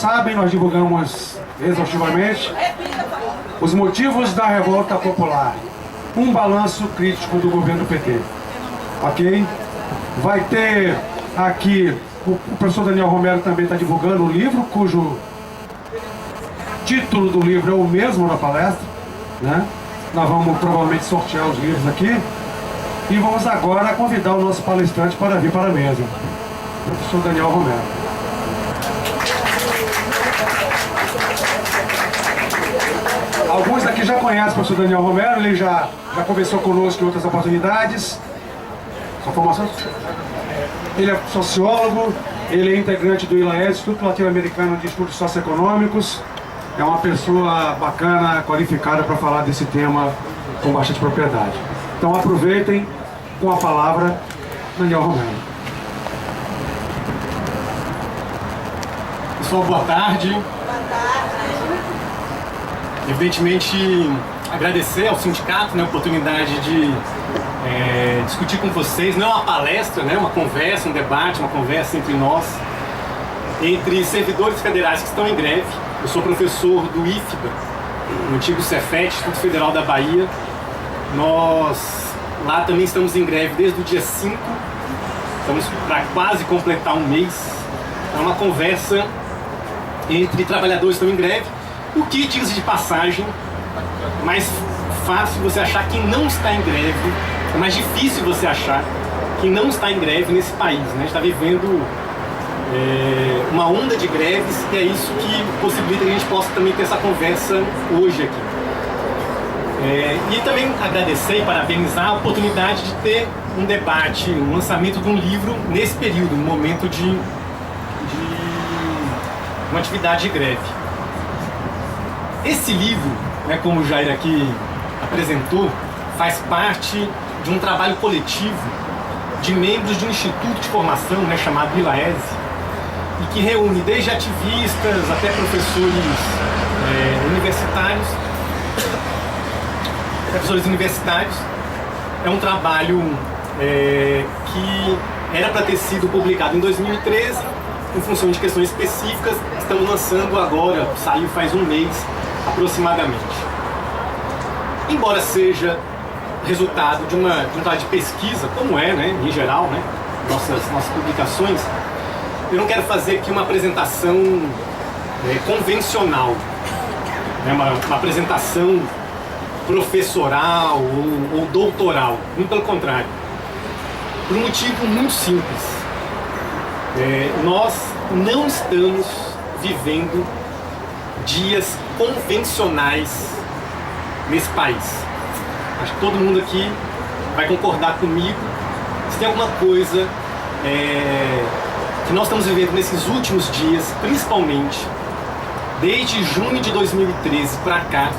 Sabem, nós divulgamos exaustivamente os motivos da revolta popular. Um balanço crítico do governo PT. Ok? Vai ter aqui, o professor Daniel Romero também está divulgando o livro, cujo título do livro é o mesmo da palestra, né? Nós vamos provavelmente sortear os livros aqui. E vamos agora convidar o nosso palestrante para vir para a mesa. O professor Daniel Romero. Alguns daqui já conhecem o professor Daniel Romero, ele já conversou conosco em outras oportunidades. Sua formação? Ele é sociólogo, ele é integrante do ILAES, Instituto Latino-Americano de Estudos Socioeconômicos. É uma pessoa bacana, qualificada para falar desse tema com bastante propriedade. Então aproveitem com a palavra Daniel Romero. Pessoal, boa tarde. Evidentemente, agradecer ao sindicato, né, a oportunidade de discutir com vocês. Não é uma palestra, né, uma conversa, um debate, uma conversa entre nós, entre servidores federais que estão em greve. Eu sou professor do IFBA, no antigo Cefet, Instituto Federal da Bahia. Nós lá também estamos em greve desde o dia 5, estamos para quase completar um mês. É uma conversa entre trabalhadores que estão em greve. O que, diga-se de passagem, é mais fácil você achar quem não está em greve, é mais difícil você achar quem não está em greve nesse país, né? A gente está vivendo uma onda de greves e é isso que possibilita que a gente possa também ter essa conversa hoje aqui. E também agradecer e parabenizar a oportunidade de ter um debate, um lançamento de um livro nesse período, no momento de uma atividade de greve. Esse livro, né, como o Jair aqui apresentou, faz parte de um trabalho coletivo de membros de um instituto de formação, né, chamado ILAES, e que reúne desde ativistas até professores universitários. É um trabalho que era para ter sido publicado em 2013, em função de questões específicas. Estamos lançando agora, saiu faz um mês aproximadamente. Embora seja resultado de um trabalho de pesquisa, como é, né, em geral, né, nossas publicações, eu não quero fazer aqui uma apresentação convencional, né, uma apresentação professoral ou doutoral, muito pelo contrário, por um motivo muito simples. Nós não estamos vivendo dias convencionais nesse país. Acho que todo mundo aqui vai concordar comigo. Se tem alguma coisa que nós estamos vivendo nesses últimos dias, principalmente desde junho de 2013 para cá,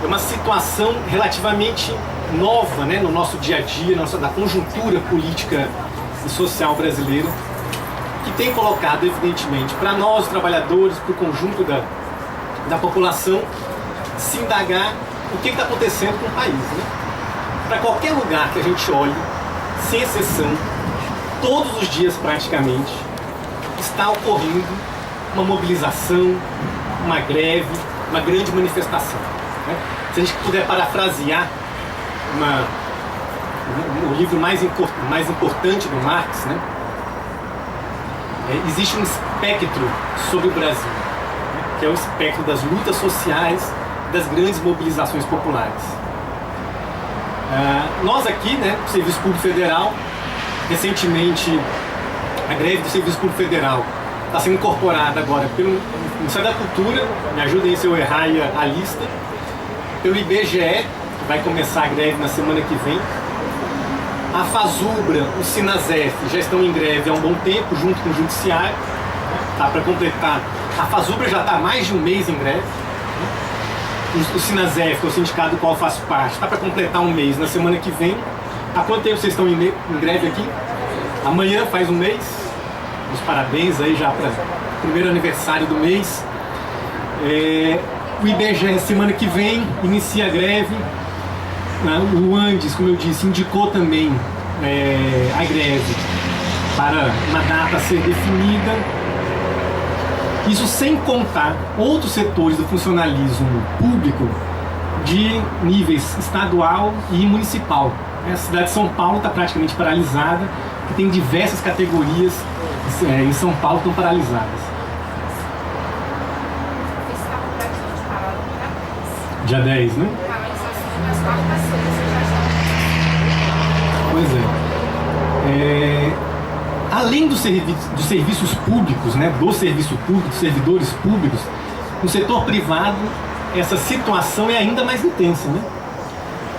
é uma situação relativamente nova, né, no nosso dia a dia, na conjuntura política e social brasileira, que tem colocado, evidentemente, para nós, trabalhadores, para o conjunto da população, se indagar o que está acontecendo com o país, né? Para qualquer lugar que a gente olhe, sem exceção, todos os dias praticamente, está ocorrendo uma mobilização, uma greve, uma grande manifestação, né? Se a gente puder parafrasear o livro mais importante do Marx, né? Existe um espectro sobre o Brasil, né? Que é o espectro das lutas sociais, das grandes mobilizações populares. Nós aqui, né, do Serviço Público Federal, recentemente a greve do Serviço Público Federal está sendo incorporada agora pelo Ministério da Cultura, me ajudem se eu errar a lista, pelo IBGE, que vai começar a greve na semana que vem. A FASUBRA, o SINASEF já estão em greve há um bom tempo, junto com o Judiciário. Tá, para completar, a FASUBRA já está há mais de um mês em greve. O SINASEF, que é o sindicato do qual eu faço parte, está para completar um mês na semana que vem. Há quanto tempo vocês estão em greve aqui? Amanhã faz um mês. Os parabéns aí já para o primeiro aniversário do mês. O IBGE, semana que vem, inicia a greve. O Andes, como eu disse, indicou também a greve para uma data a ser definida. Isso sem contar outros setores do funcionalismo público de níveis estadual e municipal. A cidade de São Paulo está praticamente paralisada, que tem diversas categorias em São Paulo que estão paralisadas. Dia 10, né? Pois é. Além dos serviços públicos, né, do serviço público, dos servidores públicos, no setor privado essa situação é ainda mais intensa, né?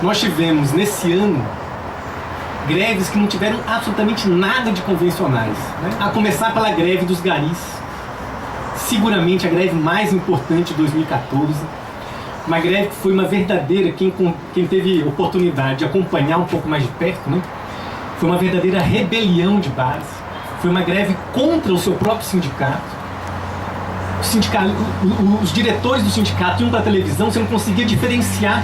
Nós tivemos nesse ano greves que não tiveram absolutamente nada de convencionais, né? A começar pela greve dos garis, seguramente a greve mais importante de 2014, uma greve que foi uma verdadeira, quem teve oportunidade de acompanhar um pouco mais de perto, né? Foi uma verdadeira rebelião de base, foi uma greve contra o seu próprio sindicato. Os diretores do sindicato iam para a televisão, você não conseguia diferenciar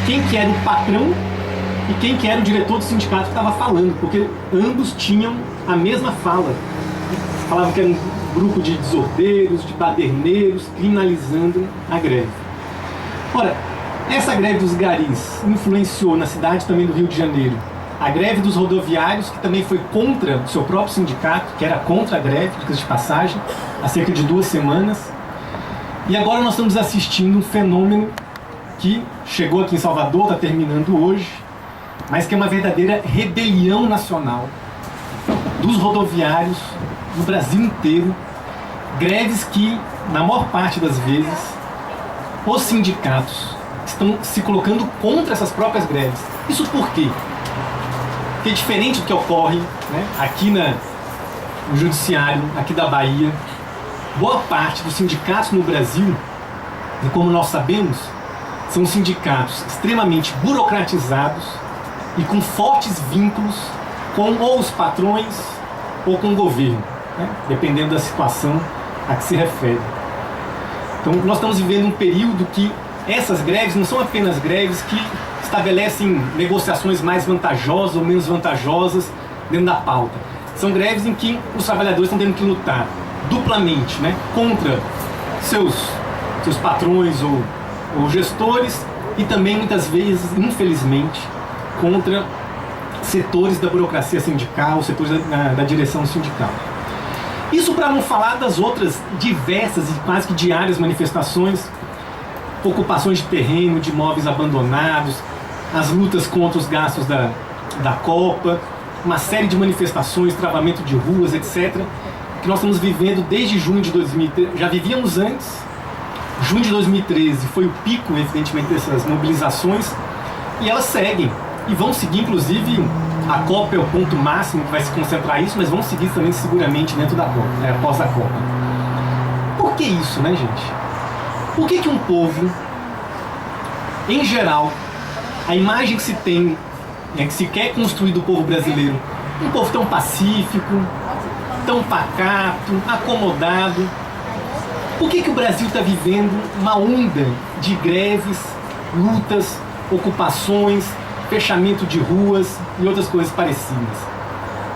quem que era o patrão e quem que era o diretor do sindicato que estava falando, porque ambos tinham a mesma fala. Falavam que era um grupo de desordeiros, de baderneiros, criminalizando a greve. Ora, essa greve dos garis influenciou na cidade também do Rio de Janeiro a greve dos rodoviários, que também foi contra o seu próprio sindicato, que era contra a greve, de passagem, há cerca de 2 semanas. E agora nós estamos assistindo um fenômeno que chegou aqui em Salvador, está terminando hoje, mas que é uma verdadeira rebelião nacional dos rodoviários no Brasil inteiro. Greves que, na maior parte das vezes, os sindicatos estão se colocando contra essas próprias greves. Isso por quê? Porque diferente do que ocorre, né, aqui no judiciário, aqui da Bahia, boa parte dos sindicatos no Brasil, e como nós sabemos, são sindicatos extremamente burocratizados e com fortes vínculos com ou os patrões ou com o governo, né, dependendo da situação a que se refere. Então nós estamos vivendo um período que essas greves não são apenas greves que estabelecem negociações mais vantajosas ou menos vantajosas dentro da pauta. São greves em que os trabalhadores estão tendo que lutar duplamente, né, contra seus patrões ou gestores e também muitas vezes, infelizmente, contra setores da burocracia sindical, setores da direção sindical. Isso para não falar das outras diversas e quase que diárias manifestações, ocupações de terreno, de imóveis abandonados, as lutas contra os gastos da Copa, uma série de manifestações, travamento de ruas, etc., que nós estamos vivendo desde junho de 2013. Já vivíamos antes. Junho de 2013 foi o pico, evidentemente, dessas mobilizações, e elas seguem. E vão seguir, inclusive, a Copa é o ponto máximo que vai se concentrar isso, mas vão seguir também seguramente dentro da Copa, né, após a Copa. Por que isso, né, gente? Por que um povo, em geral, a imagem que se tem, que se quer construir do povo brasileiro, um povo tão pacífico, tão pacato, acomodado, por que o Brasil está vivendo uma onda de greves, lutas, ocupações, fechamento de ruas e outras coisas parecidas?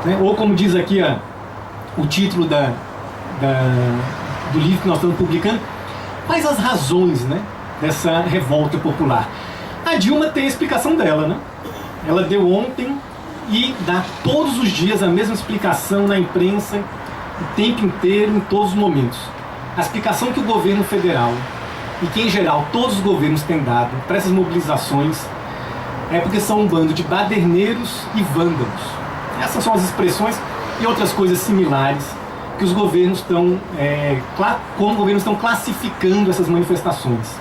Né? Ou como diz aqui o título do livro que nós estamos publicando, quais as razões, né, dessa revolta popular? A Dilma tem a explicação dela, né? Ela deu ontem e dá todos os dias a mesma explicação na imprensa, o tempo inteiro, em todos os momentos. A explicação que o governo federal e que, em geral, todos os governos têm dado para essas mobilizações é porque são um bando de baderneiros e vândalos. Essas são as expressões e outras coisas similares que os governos estão, classificando essas manifestações.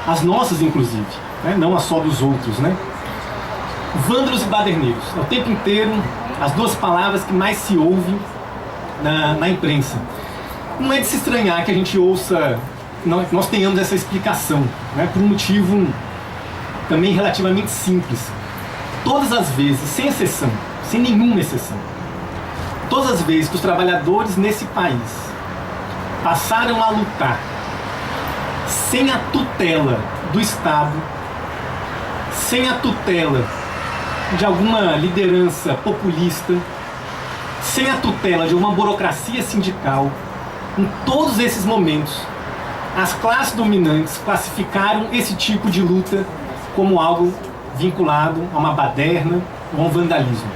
As nossas, inclusive, né? Não as só dos outros, né? Vândalos e baderneiros. É o tempo inteiro as duas palavras que mais se ouve na imprensa. Não é de se estranhar que a gente ouça, nós tenhamos essa explicação, né? Por um motivo também relativamente simples. Todas as vezes, sem exceção, sem nenhuma exceção, todas as vezes que os trabalhadores nesse país passaram a lutar sem a tutela do Estado, sem a tutela de alguma liderança populista, sem a tutela de uma burocracia sindical, Em todos esses momentos, as classes dominantes classificaram esse tipo de luta como algo vinculado a uma baderna ou a um vandalismo.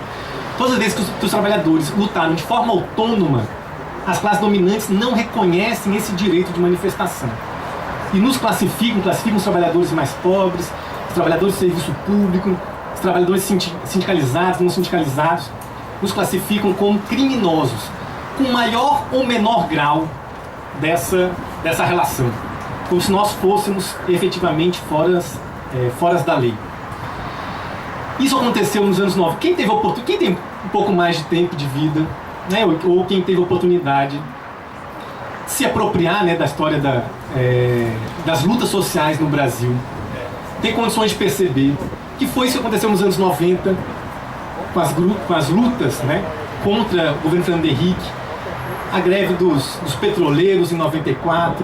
Todas as vezes que os trabalhadores lutaram de forma autônoma, as classes dominantes não reconhecem esse direito de manifestação. E nos classificam os trabalhadores mais pobres, os trabalhadores de serviço público, os trabalhadores sindicalizados, não sindicalizados, nos classificam como criminosos, com maior ou menor grau dessa relação, como se nós fôssemos efetivamente fora da lei. Isso aconteceu nos anos 90. Quem tem um pouco mais de tempo de vida, né, ou quem teve oportunidade de se apropriar, né, da história das lutas sociais no Brasil, tem condições de perceber que foi isso que aconteceu nos anos 90 com as lutas, né, contra o governo Fernando Henrique, a greve dos petroleiros em 94,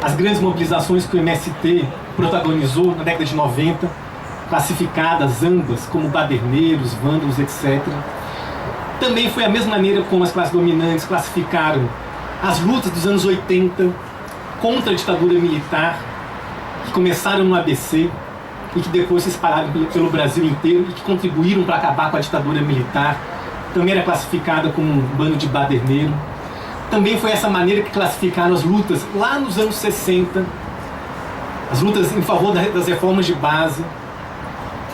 as grandes mobilizações que o MST protagonizou na década de 90, classificadas ambas como baderneiros, vândalos, etc. Também foi a mesma maneira como as classes dominantes classificaram as lutas dos anos 80 contra a ditadura militar, que começaram no ABC e que depois se espalharam pelo Brasil inteiro e que contribuíram para acabar com a ditadura militar. Também era classificada como um bando de baderneiro. Também foi essa maneira que classificaram as lutas lá nos anos 60, as lutas em favor das reformas de base,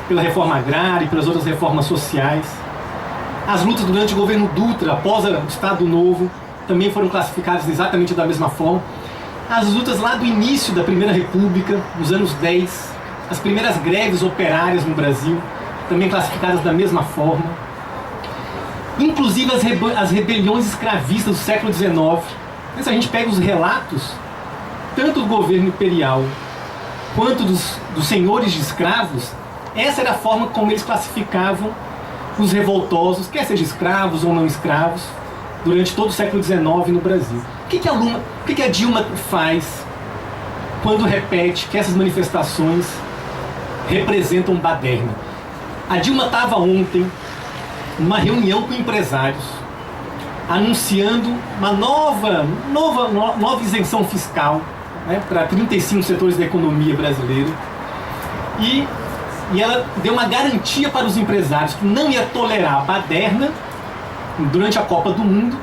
pela reforma agrária e pelas outras reformas sociais. As lutas durante o governo Dutra, após o Estado Novo, também foram classificadas exatamente da mesma forma. As lutas lá do início da Primeira República, nos anos 10, as primeiras greves operárias no Brasil, também classificadas da mesma forma. Inclusive as rebeliões escravistas do século XIX. Se a gente pega os relatos, tanto do governo imperial quanto dos senhores de escravos, essa era a forma como eles classificavam os revoltosos, quer sejam escravos ou não escravos, durante todo o século XIX no Brasil. O que a Dilma faz quando repete que essas manifestações representam baderna? A Dilma estava ontem numa reunião com empresários, anunciando uma nova isenção fiscal, né, para 35 setores da economia brasileira. E ela deu uma garantia para os empresários que não ia tolerar a baderna durante a Copa do Mundo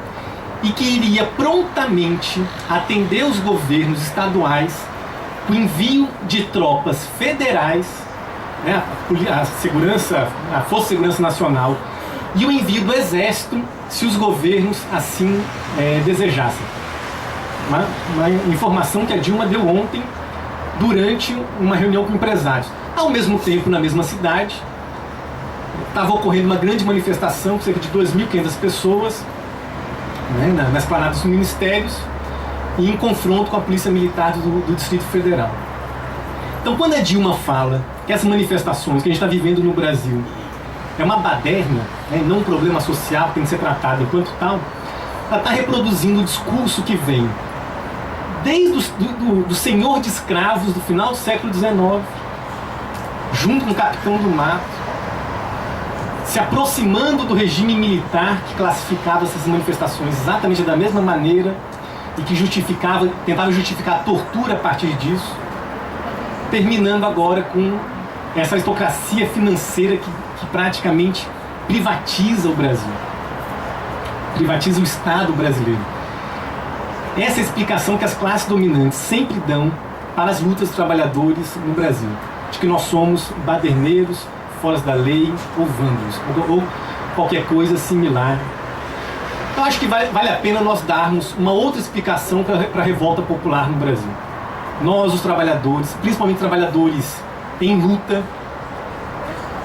e que iria prontamente atender os governos estaduais com o envio de tropas federais, né, a Força de Segurança Nacional, e o envio do Exército se os governos assim desejassem. Uma informação que a Dilma deu ontem durante uma reunião com empresários. Ao mesmo tempo, na mesma cidade, estava ocorrendo uma grande manifestação com cerca de 2.500 pessoas, né, na esplanada dos ministérios e em confronto com a Polícia Militar do Distrito Federal. Então, quando a Dilma fala que essas manifestações que a gente está vivendo no Brasil é uma baderna, né, não um problema social que tem que ser tratado enquanto tal, ela está reproduzindo o discurso que vem desde do senhor de escravos do final do século XIX, junto com o Capitão do Mato, se aproximando do regime militar que classificava essas manifestações exatamente da mesma maneira e que tentava justificar a tortura a partir disso, terminando agora com essa aristocracia financeira que praticamente privatiza o Brasil, privatiza o Estado brasileiro. Essa é a explicação que as classes dominantes sempre dão para as lutas dos trabalhadores no Brasil, de que nós somos baderneiros, fora da lei ou vândalos, ou qualquer coisa similar. Eu acho que vale a pena nós darmos uma outra explicação para a revolta popular no Brasil. Nós, os trabalhadores, principalmente trabalhadores em luta,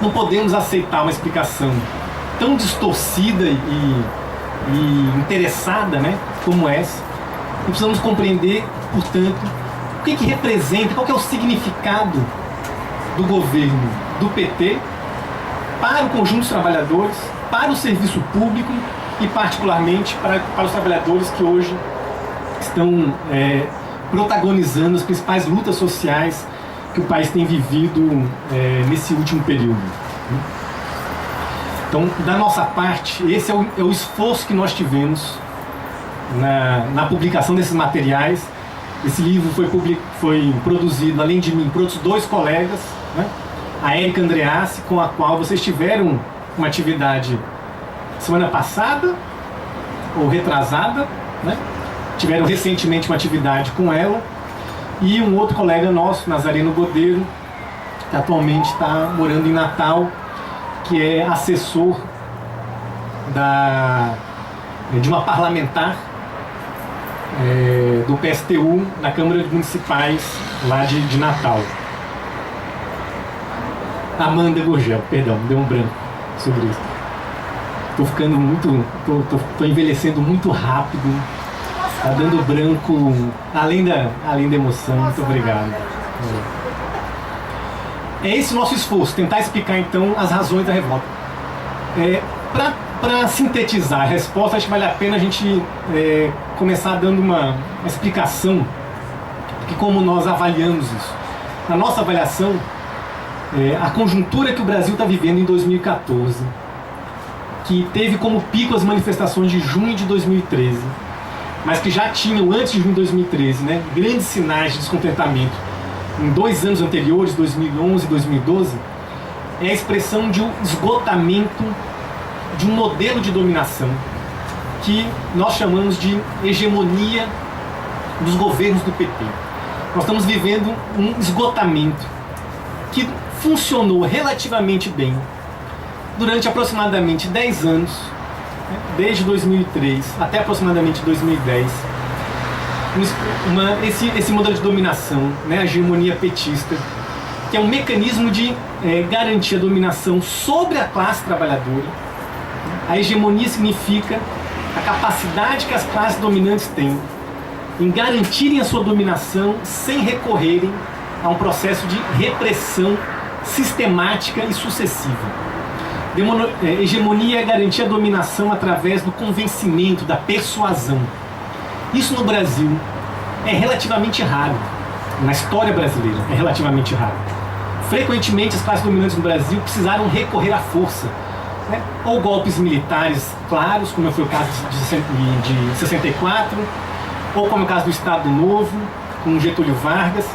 não podemos aceitar uma explicação tão distorcida e interessada, né, como essa. E precisamos compreender, portanto, o que representa, qual que é o significado do governo do PT para o conjunto dos trabalhadores, para o serviço público e particularmente para os trabalhadores que hoje estão protagonizando as principais lutas sociais que o país tem vivido nesse último período. Então, da nossa parte, esse é o esforço que nós tivemos na publicação desses materiais. Esse livro foi produzido, além de mim, por outros 2 colegas, né? A Érica Andreassi, com a qual vocês tiveram uma atividade semana passada, ou retrasada, né? Tiveram recentemente uma atividade com ela, e um outro colega nosso, Nazareno Godeiro, que atualmente está morando em Natal, que é assessor de uma parlamentar do PSTU na Câmara de Municipais lá de Natal. Amanda Gurgel, perdão, deu um branco sobre isso. Tô ficando muito... tô envelhecendo muito rápido. Tá dando branco, além da emoção. Muito obrigado. É esse o nosso esforço, tentar explicar então as razões da revolta. Para sintetizar a resposta, acho que vale a pena a gente começar dando uma explicação de como nós avaliamos isso. Na nossa avaliação, a conjuntura que o Brasil está vivendo em 2014, que teve como pico as manifestações de junho de 2013, mas que já tinham antes de junho de 2013, né, grandes sinais de descontentamento em 2 anos anteriores, 2011 e 2012, é a expressão de um esgotamento de um modelo de dominação que nós chamamos de hegemonia dos governos do PT. Nós estamos vivendo um esgotamento que funcionou relativamente bem durante aproximadamente 10 anos, desde 2003 até aproximadamente 2010. Esse modelo de dominação, né, a hegemonia petista, que é um mecanismo de garantir a dominação sobre a classe trabalhadora. A hegemonia significa a capacidade que as classes dominantes têm em garantirem a sua dominação sem recorrerem a um processo de repressão sistemática e sucessiva. Hegemonia é garantir a dominação através do convencimento, da persuasão. Isso no Brasil é relativamente raro. Na história brasileira é relativamente raro. Frequentemente as classes dominantes no Brasil precisaram recorrer à força, né? Ou golpes militares claros, como foi o caso de 64, ou como é o caso do Estado Novo, com Getúlio Vargas.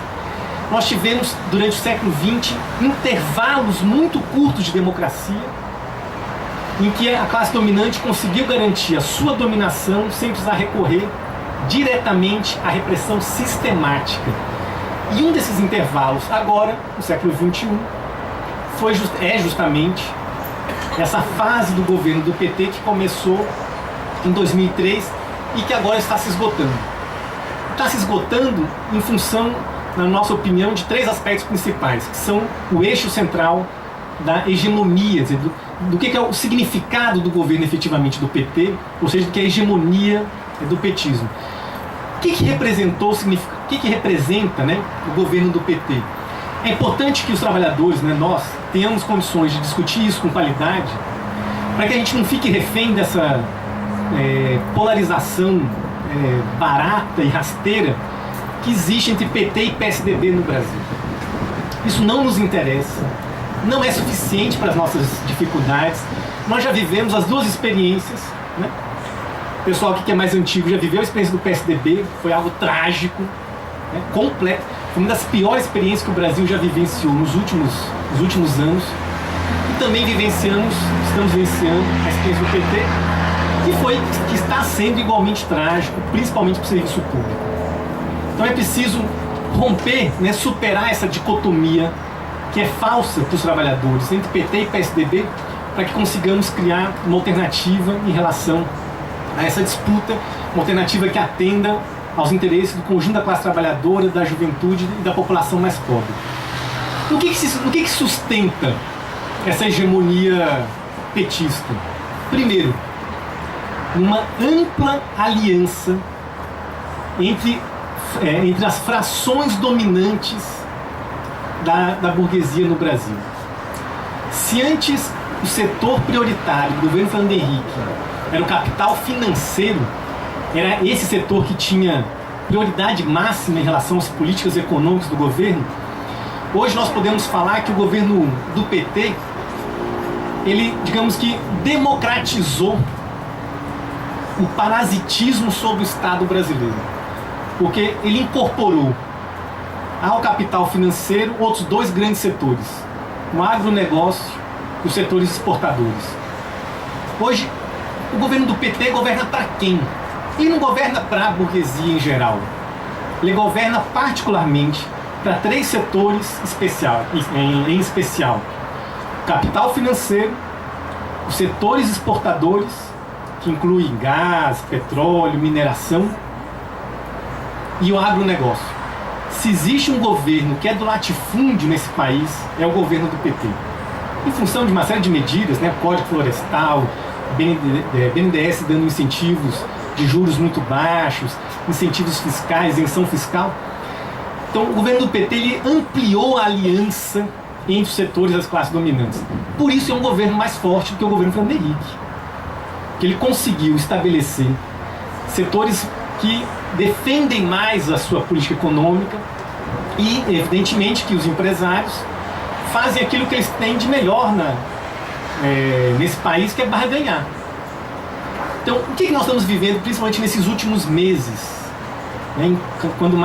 Nós tivemos, durante o século XX, intervalos muito curtos de democracia, em que a classe dominante conseguiu garantir a sua dominação sem precisar recorrer diretamente à repressão sistemática. E um desses intervalos, agora, no século XXI, é justamente essa fase do governo do PT que começou em 2003 e que agora está se esgotando. Está se esgotando em função, na nossa opinião, de 3 aspectos principais, que são o eixo central da hegemonia, do que é o significado do governo efetivamente do PT, ou seja, do que é a hegemonia do petismo. O que representou, o que representa, né, o governo do PT? É importante que os trabalhadores, né, nós, tenhamos condições de discutir isso com qualidade, para que a gente não fique refém dessa polarização barata e rasteira que existe entre PT e PSDB no Brasil. Isso não nos interessa, não é suficiente para as nossas dificuldades. Nós já vivemos as 2 experiências, né? O pessoal aqui que é mais antigo já viveu a experiência do PSDB, foi algo trágico, né? Completo. Foi uma das piores experiências que o Brasil já vivenciou nos últimos anos. E também estamos vivenciando a experiência do PT, que está sendo igualmente trágico, principalmente para o serviço público. Então é preciso romper, né, superar essa dicotomia que é falsa para os trabalhadores, entre PT e PSDB, para que consigamos criar uma alternativa em relação a essa disputa, uma alternativa que atenda aos interesses do conjunto da classe trabalhadora, da juventude e da população mais pobre. O que sustenta essa hegemonia petista? Primeiro, uma ampla aliança entre as frações dominantes da burguesia no Brasil. Se antes o setor prioritário do governo Fernando Henrique era o capital financeiro, era esse setor que tinha prioridade máxima em relação às políticas econômicas do governo, hoje nós podemos falar que o governo do PT, ele, digamos que, democratizou o parasitismo sobre o Estado brasileiro, porque ele incorporou ao capital financeiro outros dois grandes setores, o agronegócio e os setores exportadores. Hoje, o governo do PT governa para quem? Ele não governa para a burguesia em geral. Ele governa particularmente para três setores em especial: o capital financeiro, os setores exportadores, que incluem gás, petróleo, mineração, e o agronegócio. Se existe um governo que é do latifúndio nesse país, é o governo do PT. Em função de uma série de medidas, né, Código Florestal, BNDES dando incentivos de juros muito baixos, incentivos fiscais, isenção fiscal. Então o governo do PT ele ampliou a aliança entre os setores das classes dominantes. Por isso é um governo mais forte do que o governo Fernando Henrique, que ele conseguiu estabelecer setores que defendem mais a sua política econômica e, evidentemente, que os empresários fazem aquilo que eles têm de melhor nesse país, que é barganhar. Então, o que nós estamos vivendo, principalmente nesses últimos meses, né, quando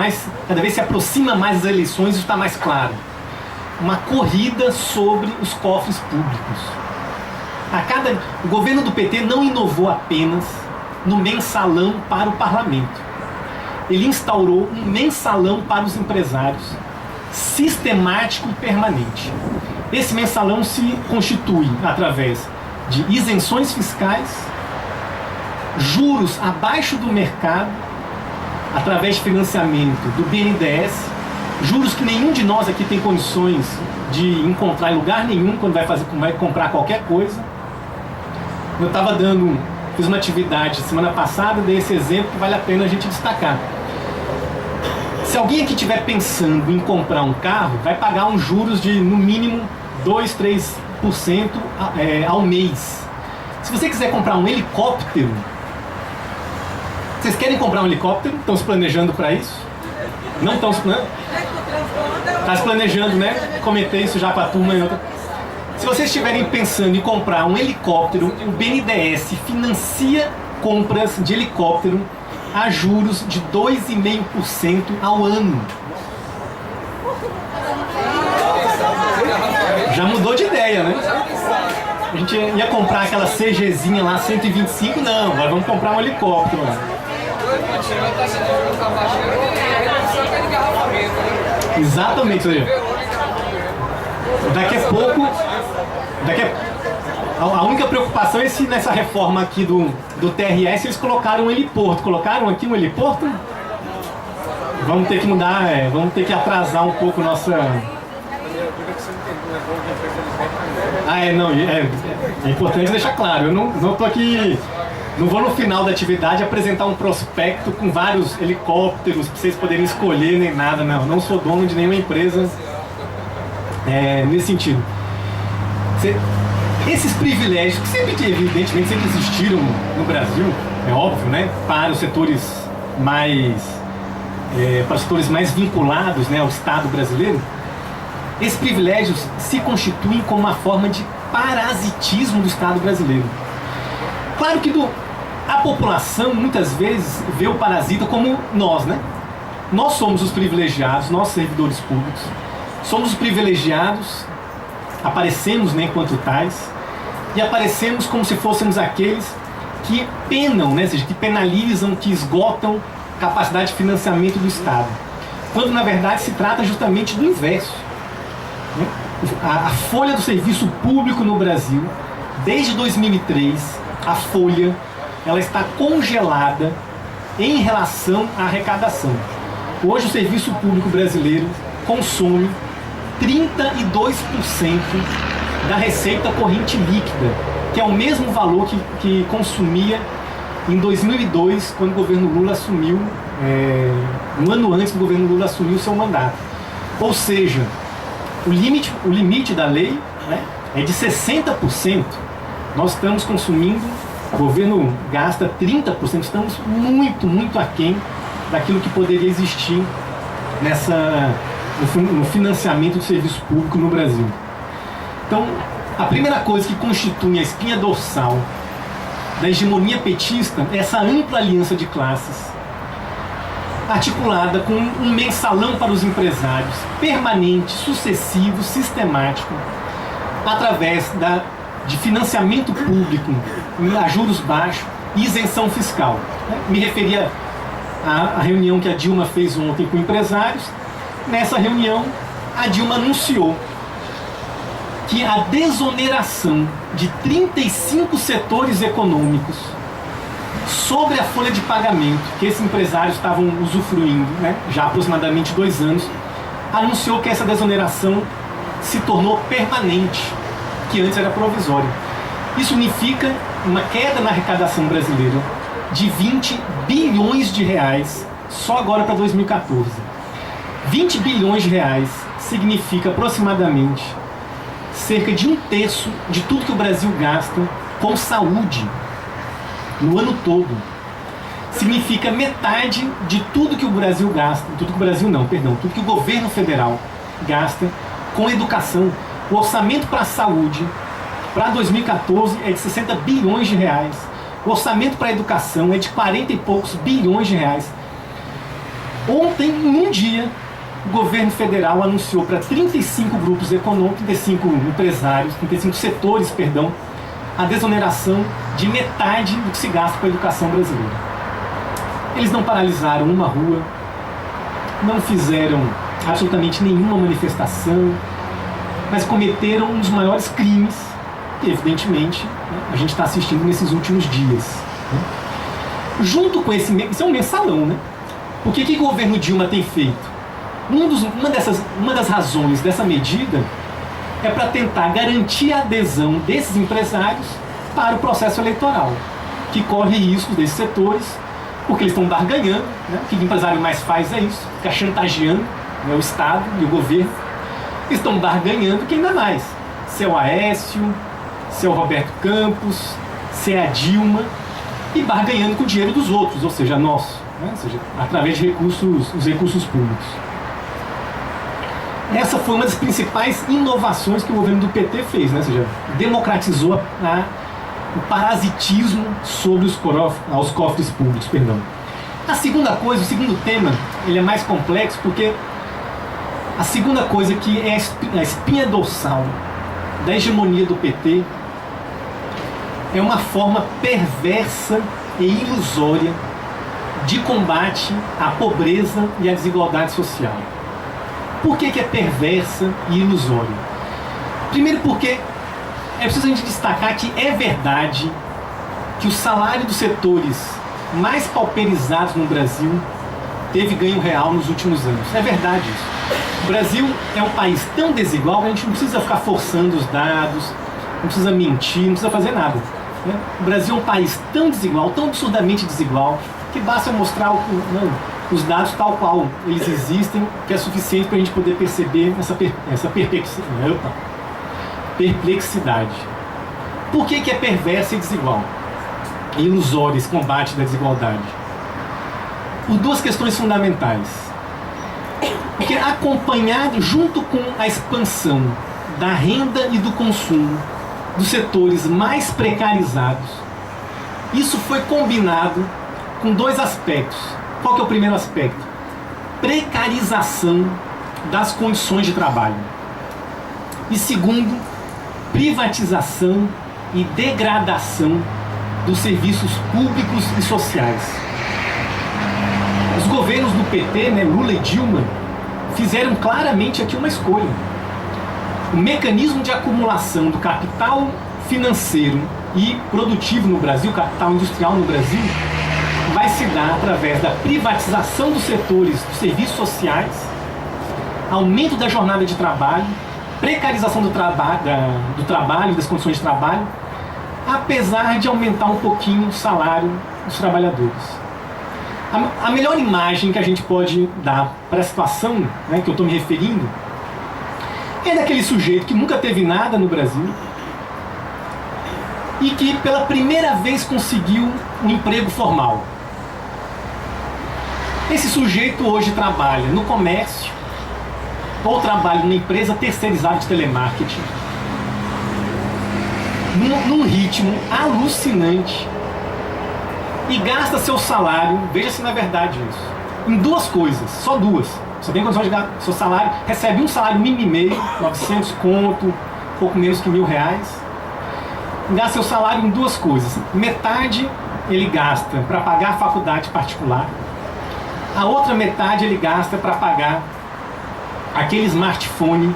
cada vez se aproxima mais das eleições, isso está mais claro. Uma corrida sobre os cofres públicos. O governo do PT não inovou apenas no mensalão para o parlamento. Ele instaurou um mensalão para os empresários, sistemático e permanente. Esse mensalão se constitui através de isenções fiscais, juros abaixo do mercado, através de financiamento do BNDES, juros que nenhum de nós aqui tem condições de encontrar em lugar nenhum quando vai comprar qualquer coisa. Eu fiz uma atividade semana passada, dei esse exemplo que vale a pena a gente destacar. Se alguém aqui estiver pensando em comprar um carro, vai pagar uns juros de no mínimo 2, 3% ao mês. Se você quiser comprar um helicóptero, vocês querem comprar um helicóptero? Estão se planejando para isso? Não estão se planejando? Está se planejando, né? Comentei isso já para a turma. Se vocês estiverem pensando em comprar um helicóptero, o BNDES financia compras de helicóptero a juros de 2,5% ao ano. Já mudou de ideia, né? A gente ia comprar aquela CGzinha lá, 125, não, agora vamos comprar um helicóptero. Exatamente, daqui a pouco, a única preocupação é se nessa reforma aqui do TRS eles colocaram um heliporto. Colocaram aqui um heliporto? Vamos ter que mudar, vamos ter que atrasar um pouco nossa... É importante deixar claro, eu não tô aqui... Não vou no final da atividade apresentar um prospecto com vários helicópteros para vocês poderem escolher nem nada, não sou dono de nenhuma empresa nesse sentido. Esses privilégios que evidentemente sempre existiram no Brasil, é óbvio, né, para os setores mais vinculados, né, ao Estado brasileiro, esses privilégios se constituem como uma forma de parasitismo do Estado brasileiro. Claro que a população muitas vezes vê o parasita como nós, né? Nós somos os privilegiados, nós servidores públicos, somos os privilegiados, aparecemos, né, enquanto tais, e aparecemos como se fôssemos aqueles que penam, né, ou seja, que penalizam, que esgotam capacidade de financiamento do Estado, quando na verdade se trata justamente do inverso. A folha do serviço público no Brasil, desde 2003, a folha ela está congelada em relação à arrecadação. Hoje o serviço público brasileiro consome 32% da receita corrente líquida, que é o mesmo valor que consumia em 2002, quando o governo Lula assumiu, um ano antes do governo Lula assumir o seu mandato. Ou seja, o limite da lei, né, é de 60%. Nós estamos consumindo, o governo gasta 30%, estamos muito, muito aquém daquilo que poderia existir no financiamento do serviço público no Brasil. Então, a primeira coisa que constitui a espinha dorsal da hegemonia petista é essa ampla aliança de classes, articulada com um mensalão para os empresários, permanente, sucessivo, sistemático, através de financiamento público a juros baixos e isenção fiscal. Me referia à reunião que a Dilma fez ontem com empresários. Nessa reunião, a Dilma anunciou que a desoneração de 35 setores econômicos sobre a folha de pagamento que esses empresários estavam usufruindo, já há aproximadamente 2 anos, anunciou que essa desoneração se tornou permanente, que antes era provisória. Isso significa uma queda na arrecadação brasileira de 20 bilhões de reais só agora para 2014. 20 bilhões de reais significa aproximadamente cerca de 1/3 de tudo que o Brasil gasta com saúde no ano todo. Significa metade de tudo que o Brasil gasta, tudo que o governo federal gasta com educação. O orçamento para a saúde para 2014 é de 60 bilhões de reais. O orçamento para a educação é de 40 e poucos bilhões de reais. Ontem, num dia, o governo federal anunciou para 35 grupos econômicos, 35 empresários, 35 setores, a desoneração de metade do que se gasta com a educação brasileira. Eles não paralisaram uma rua, não fizeram absolutamente nenhuma manifestação, mas cometeram um dos maiores crimes que, evidentemente, a gente está assistindo nesses últimos dias. Junto com esse... Isso é um mensalão, né? O que o governo Dilma tem feito? Uma das razões dessa medida é para tentar garantir a adesão desses empresários para o processo eleitoral, que corre risco desses setores, porque eles estão barganhando, O que o empresário mais faz é isso, fica chantageando, o Estado e o governo. Eles estão barganhando, que ainda mais, se é o Aécio, se é o Roberto Campos, se é a Dilma, e barganhando com o dinheiro dos outros, ou seja, nosso, ou seja, através de os recursos públicos. Essa foi uma das principais inovações que o governo do PT fez, Ou seja, democratizou o parasitismo sobre os cofres públicos. A segunda coisa, o segundo tema, ele é mais complexo, porque a segunda coisa que é a espinha dorsal da hegemonia do PT é uma forma perversa e ilusória de combate à pobreza e à desigualdade social. Por que é perversa e ilusória? Primeiro porque é preciso a gente destacar que é verdade que o salário dos setores mais pauperizados no Brasil teve ganho real nos últimos anos. É verdade isso. O Brasil é um país tão desigual que a gente não precisa ficar forçando os dados, não precisa mentir, não precisa fazer nada. O Brasil é um país tão desigual, tão absurdamente desigual, que basta mostrar os dados tal qual eles existem, que é suficiente para a gente poder perceber essa perplexidade. Por que é perversa e desigual? E ilusório esse combate da desigualdade? Por 2 questões fundamentais. Porque acompanhado junto com a expansão da renda e do consumo dos setores mais precarizados, isso foi combinado com 2 aspectos. Qual que é o primeiro aspecto? Precarização das condições de trabalho. E segundo, privatização e degradação dos serviços públicos e sociais. Os governos do PT, Lula e Dilma, fizeram claramente aqui uma escolha. O mecanismo de acumulação do capital financeiro e produtivo no Brasil, capital industrial no Brasil, vai se dar através da privatização dos setores dos serviços sociais, aumento da jornada de trabalho, precarização do trabalho, das condições de trabalho, apesar de aumentar um pouquinho o salário dos trabalhadores. A melhor imagem que a gente pode dar para a situação, que eu estou me referindo, é daquele sujeito que nunca teve nada no Brasil e que pela primeira vez conseguiu um emprego formal. Esse sujeito hoje trabalha no comércio ou trabalha numa empresa terceirizada de telemarketing num ritmo alucinante, e gasta seu salário, veja se não é verdade isso, em duas coisas, só duas. Você tem condições de gastar seu salário, recebe um salário mínimo e meio, 900 conto, pouco menos que R$1.000, gasta seu salário em duas coisas. Metade ele gasta para pagar a faculdade particular, a outra metade ele gasta para pagar aquele smartphone